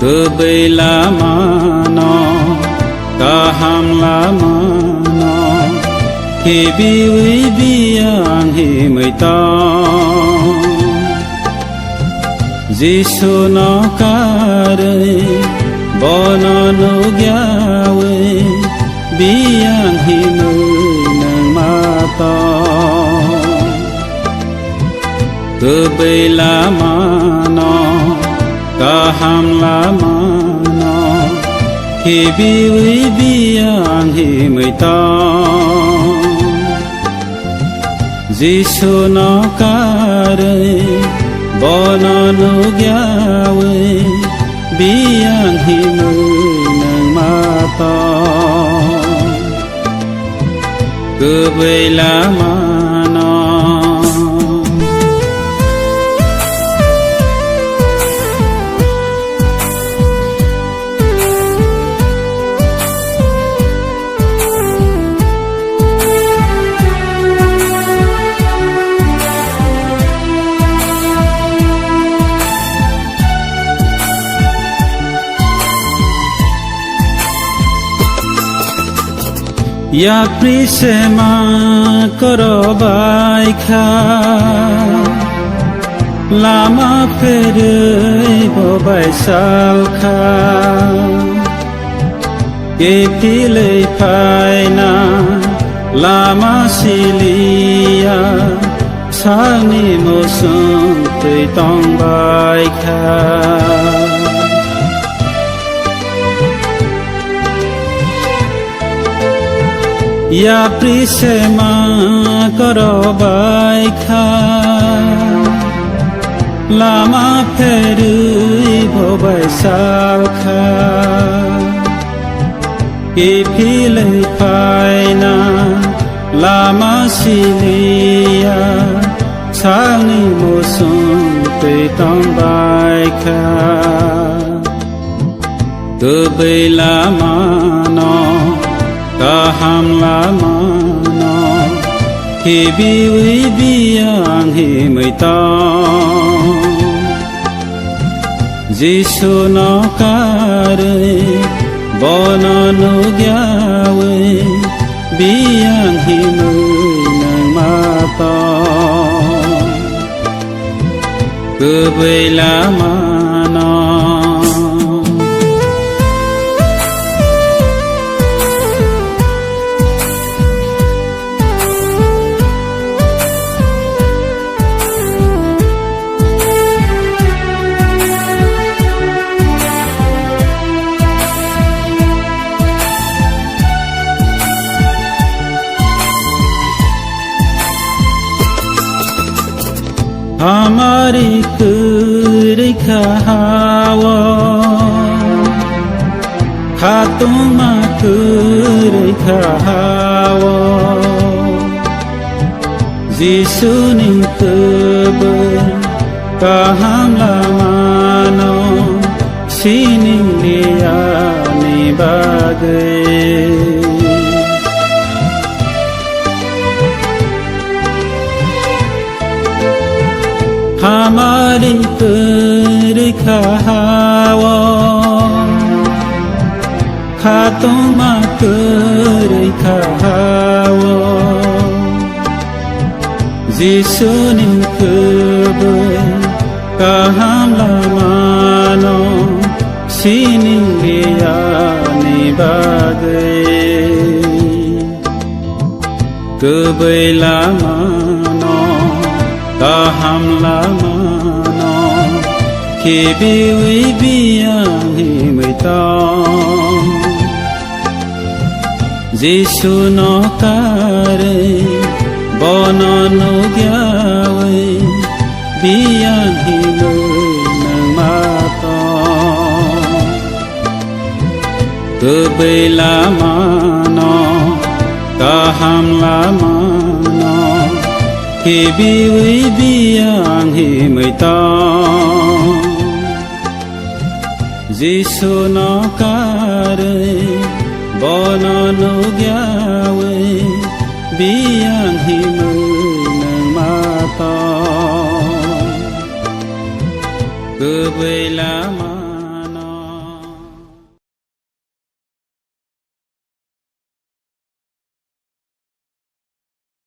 Kebai lama no kaham lama no Kibi biang hi mai ta Gisu no kare bono no gyawe biang hi nang mata Kebai lama no kaham lama no Kibi biang hi mai ta Gisu no kare bono no gyawe biang hi nang mata Kebai lama no Ya prisema korobai kha Lama pere bobai sal kha Ke pile paina lama silia Sani mosung tui tong bai kha Ya prisema korobai kha Lama perui bobai sal kha Ipile paina lama silia Sangi mosung tui tong bai kha Kebai lama no kaham lama no Kibi biang hi mai ta Gisu no kare bono no gyawe biang hi nang mata Kebai lama no Hamari kuri khawa Khatuma kuri khawa Gisu ning kebai kaham lama no Sining dia ni bagai Hamari kuri khawa Khatuma kuri khawa Gisu ning kebai kaham lama no Sining dia ni bagai Kebai lama no kaham lama no Kibi biang hi mai ta Gisu no kare bono no gyawe biang hi nang mata Kebai lama no kaham lama no Kibi biang hi mai ta Gisu no kare bono no gyawe biang hi nang mata Kebai lama